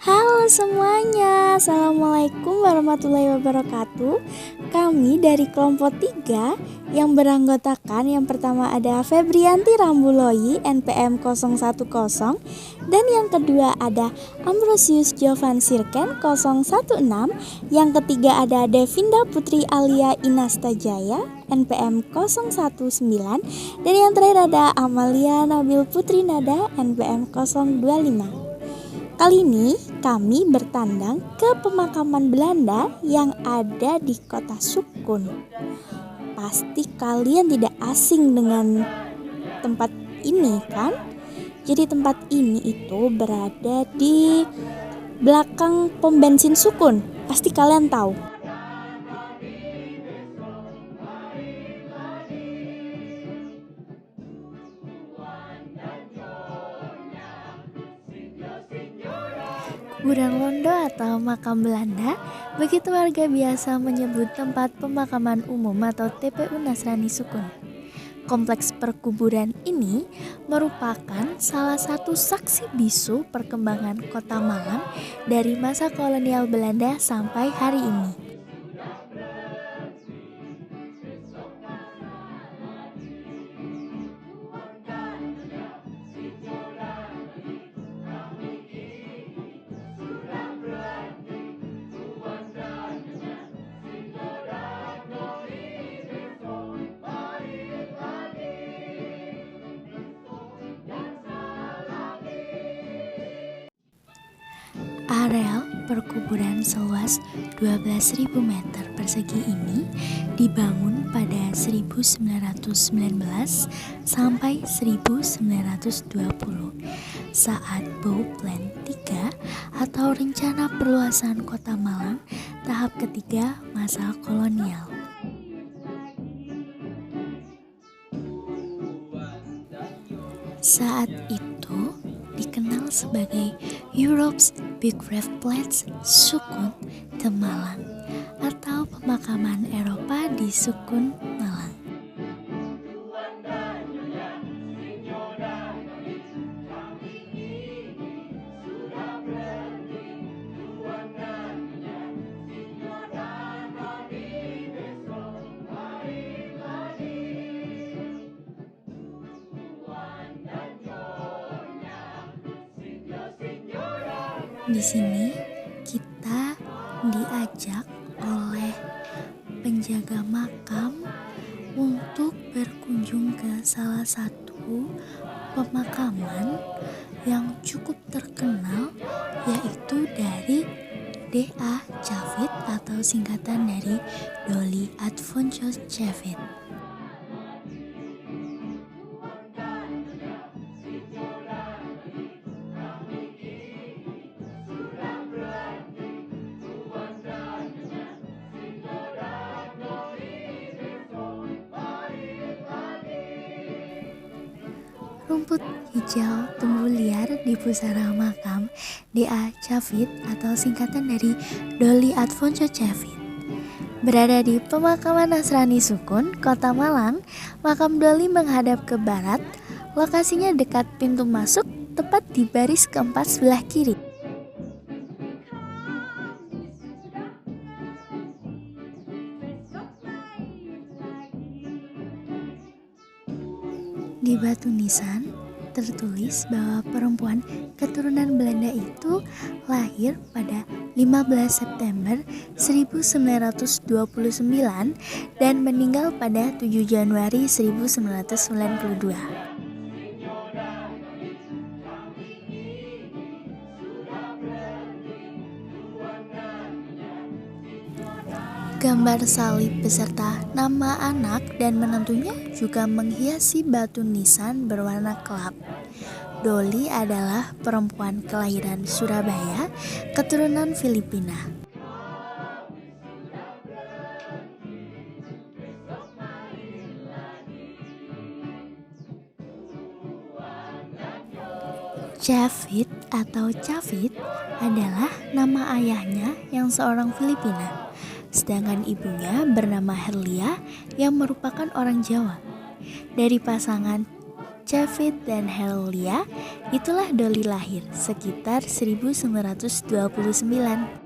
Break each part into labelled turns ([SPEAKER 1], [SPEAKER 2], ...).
[SPEAKER 1] Halo semuanya, Assalamualaikum warahmatullahi wabarakatuh. Kami dari kelompok 3 yang beranggotakan yang pertama ada Febrianti Rambuloyi NPM 010 dan yang kedua ada Ambrosius Jovan Sirken 016, yang ketiga ada Devinda Putri Alia Inastajaya NPM 019 dan yang terakhir ada Amalia Nabil Putri Nada NPM 025. Kali ini kami bertandang ke pemakaman Belanda yang ada di kota Sukun. Pasti kalian tidak asing dengan tempat ini kan? Jadi tempat ini itu berada di belakang pom bensin Sukun. Pasti kalian tahu. Kuburan Londo atau makam Belanda, begitu warga biasa menyebut tempat pemakaman umum atau TPU Nasrani Sukun. Kompleks perkuburan ini merupakan salah satu saksi bisu perkembangan kota Malang dari masa kolonial Belanda sampai hari ini. Areal perkuburan seluas 12.000 meter persegi ini dibangun pada 1919 sampai 1920 saat Bauplan 3 atau rencana perluasan kota Malang tahap ketiga masa kolonial. Saat itu dikenal sebagai Europe's Big Red Flats Sukun de Malang atau pemakaman Eropa di Sukun, Malang. Di sini kita diajak oleh penjaga makam untuk berkunjung ke salah satu pemakaman yang cukup terkenal, yaitu dari D.A. Chavit atau singkatan dari Dolly Alfonso Chavit. Rumput hijau tumbuh liar di pusara makam D.A. Chavit atau singkatan dari Dolly Alfonso Chavit. Berada di pemakaman Nasrani Sukun, Kota Malang, makam Dolly menghadap ke barat. Lokasinya dekat pintu masuk, tepat di baris keempat sebelah kiri. Di batu nisan tertulis bahwa perempuan keturunan Belanda itu lahir pada 15 September 1929 dan meninggal pada 7 Januari 1992. Gambar salib beserta nama anak dan menantunya juga menghiasi batu nisan berwarna kelap. Dolly adalah perempuan kelahiran Surabaya, keturunan Filipina. Chavit atau Chavit adalah nama ayahnya yang seorang Filipina. Sedangkan ibunya bernama Herlia yang merupakan orang Jawa. Dari pasangan Chavit dan Herolia, itulah Dolly lahir sekitar 1929.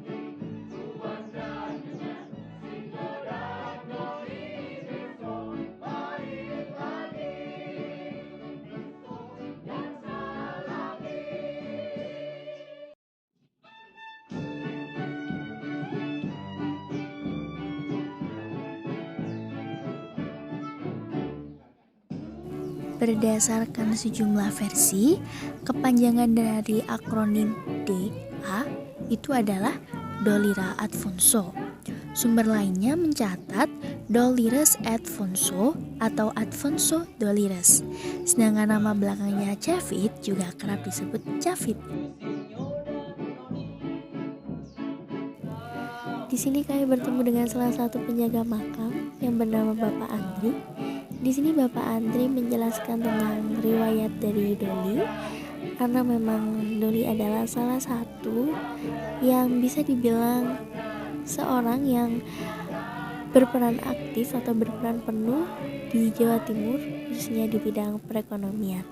[SPEAKER 1] Berdasarkan sejumlah versi, kepanjangan dari akronim DA itu adalah Dolira Adfonso. Sumber lainnya mencatat Dolores Adfonso atau Adfonso Dolores. Sedangkan nama belakangnya Chavit juga kerap disebut Chavit. Di sini kami bertemu dengan salah satu penjaga makam yang bernama Bapak Andri. Di sini Bapak Andri menjelaskan tentang riwayat dari Dolly, karena memang Dolly adalah salah satu yang bisa dibilang seorang yang berperan aktif atau berperan penuh di Jawa Timur, khususnya di bidang perekonomian.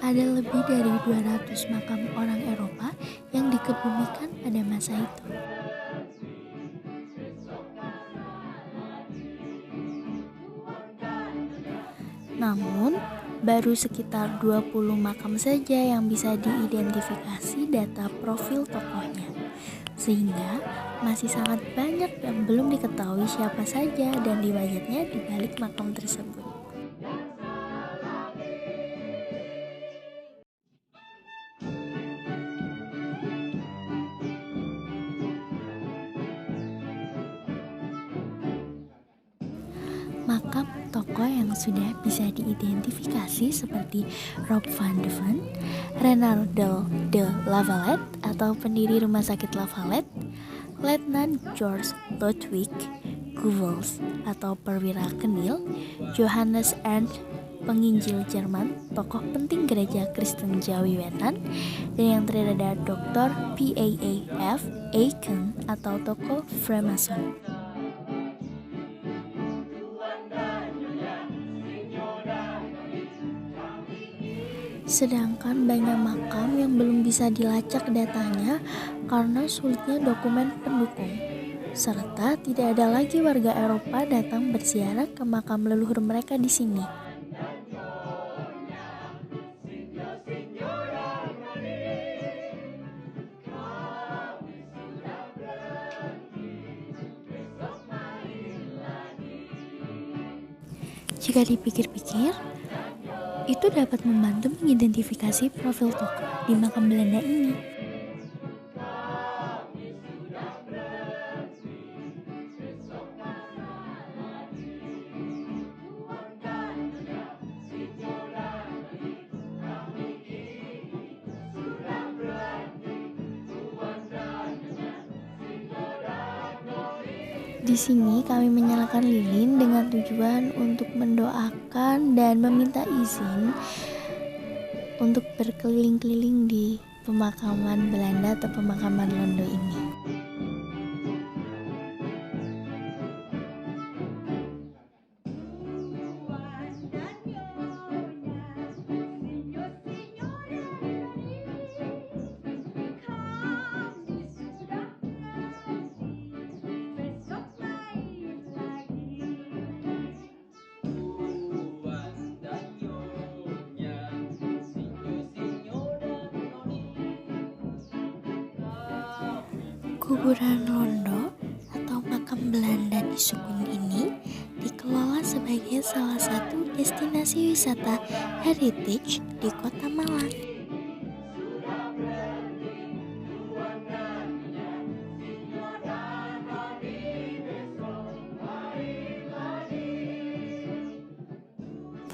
[SPEAKER 1] Ada lebih dari 200 makam orang Eropa yang dikebumikan pada masa itu. Namun, baru sekitar 20 makam saja yang bisa diidentifikasi data profil tokohnya. Sehingga masih sangat banyak yang belum diketahui siapa saja dan riwayatnya di balik makam tersebut. Makam tokoh yang sudah bisa diidentifikasi seperti Rob van de Ven, Renardo de Lavalette atau pendiri Rumah Sakit Lavalette, Letnan George Ludwig Goevels atau perwira Kenil, Johannes Ernst penginjil Jerman, tokoh penting gereja Kristen Jawi Wetan, dan yang terakhir ada Dr. P.A.A.F. Aiken atau tokoh Freemason. Sedangkan banyak makam yang belum bisa dilacak datanya karena sulitnya dokumen pendukung, serta tidak ada lagi warga Eropa datang berziarah ke makam leluhur mereka di sini. Jika dipikir-pikir, itu dapat membantu mengidentifikasi profil tokoh di makam Belanda ini. Di sini kami menyalakan lilin dengan tujuan untuk mendoakan dan meminta izin untuk berkeliling-keliling di pemakaman Belanda atau pemakaman Londo ini. Kuburan Londo atau makam Belanda di Sukun ini dikelola sebagai salah satu destinasi wisata heritage di Kota Malang.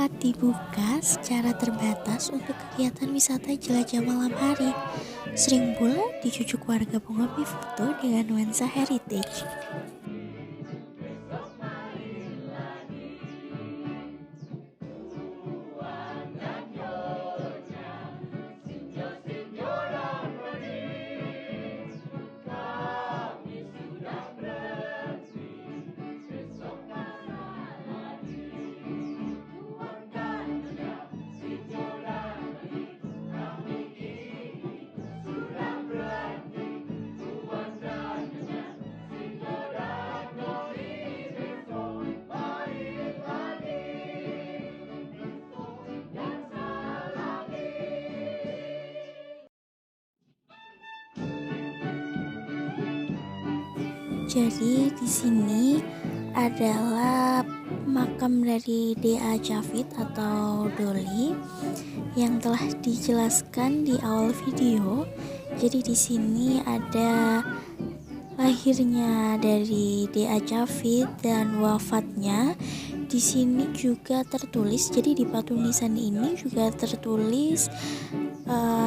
[SPEAKER 1] Tempat dibuka secara terbatas untuk kegiatan wisata jelajah malam hari. Sering pula dijujuk warga penghobi foto dengan nuansa heritage. Jadi di sini adalah makam dari D.A. Javid atau Doli yang telah dijelaskan di awal video. Jadi di sini ada lahirnya dari D.A. Javid dan wafatnya. Di sini juga tertulis, jadi di patung nisan ini juga tertulis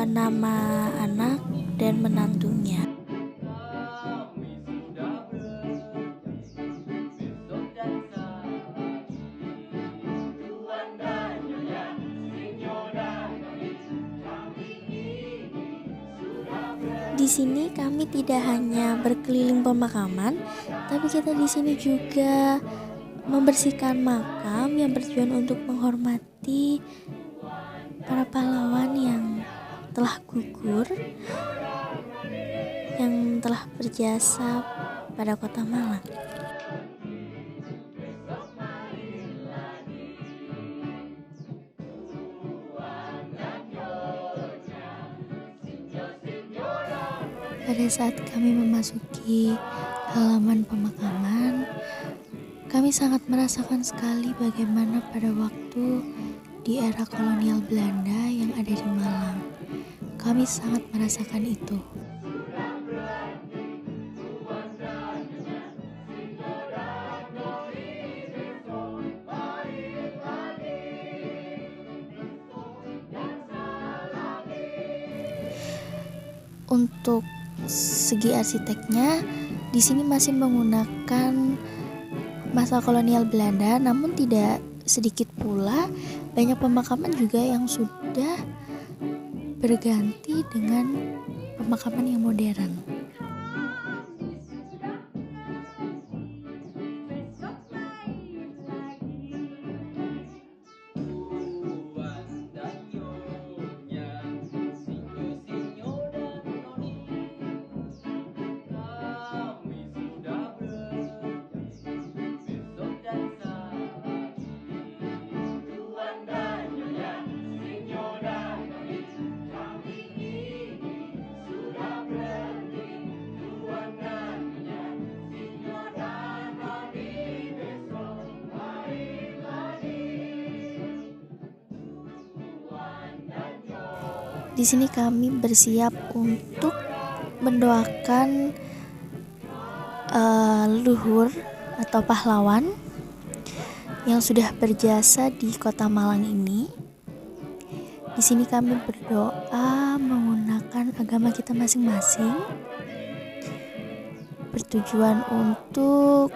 [SPEAKER 1] nama anak dan menantunya. Di sini kami tidak hanya berkeliling pemakaman, tapi kita di sini juga membersihkan makam yang bertujuan untuk menghormati para pahlawan yang telah gugur, yang telah berjasa pada Kota Malang. Pada saat kami memasuki halaman pemakaman, kami sangat merasakan sekali bagaimana pada waktu di era kolonial Belanda yang ada di Malang. Kami sangat merasakan itu. Untuk segi arsiteknya, di sini masih menggunakan masa kolonial Belanda, namun tidak sedikit pula banyak pemakaman juga yang sudah berganti dengan pemakaman yang modern. Di sini kami bersiap untuk mendoakan leluhur atau pahlawan yang sudah berjasa di Kota Malang ini. Di sini kami berdoa menggunakan agama kita masing-masing, bertujuan untuk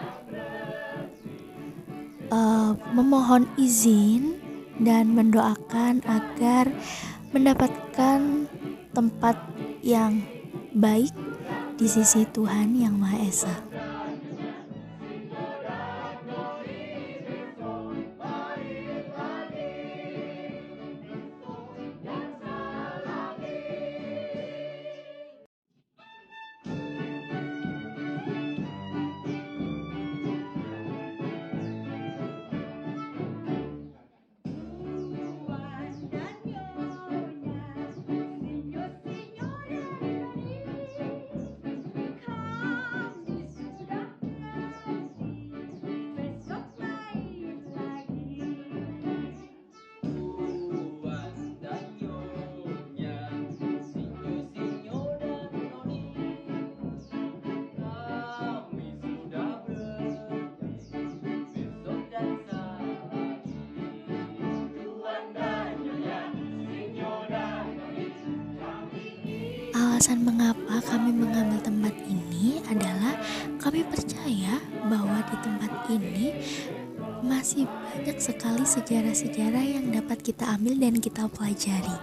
[SPEAKER 1] memohon izin dan mendoakan agar mendapatkan tempat yang baik di sisi Tuhan Yang Maha Esa. Alasan mengapa kami mengambil tempat ini adalah kami percaya bahwa di tempat ini masih banyak sekali sejarah-sejarah yang dapat kita ambil dan kita pelajari.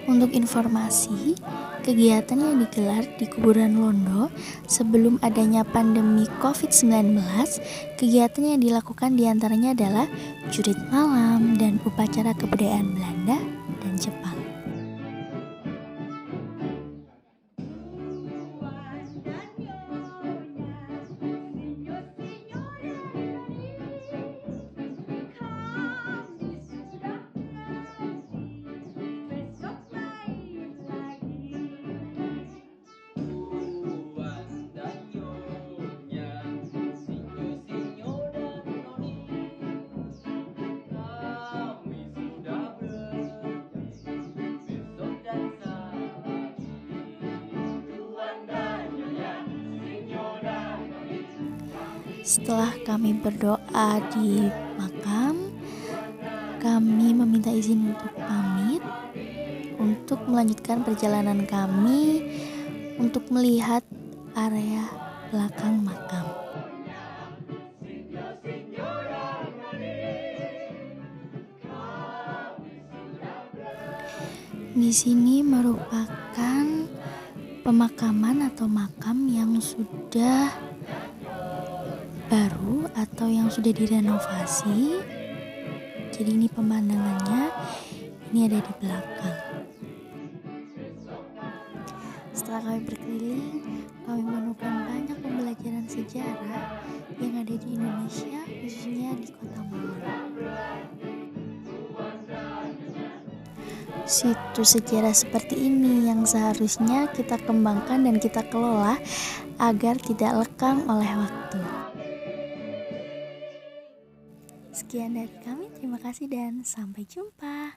[SPEAKER 1] Untuk informasi, kegiatan yang digelar di Kuburan Londo sebelum adanya pandemi COVID-19, kegiatan yang dilakukan diantaranya adalah jurit malam dan upacara kebudayaan Belanda dan Jepang. Setelah kami berdoa di makam, kami meminta izin untuk pamit untuk melanjutkan perjalanan kami untuk melihat area belakang makam. Di sini merupakan pemakaman atau makam yang sudah baru atau yang sudah direnovasi. Jadi ini pemandangannya, ini ada di belakang. Setelah kami berkeliling, kami menemukan banyak pembelajaran sejarah yang ada di Indonesia, khususnya di Kota Malang. Situs sejarah seperti ini yang seharusnya kita kembangkan dan kita kelola agar tidak lekang oleh waktu. Sekian dari kami, terima kasih dan sampai jumpa.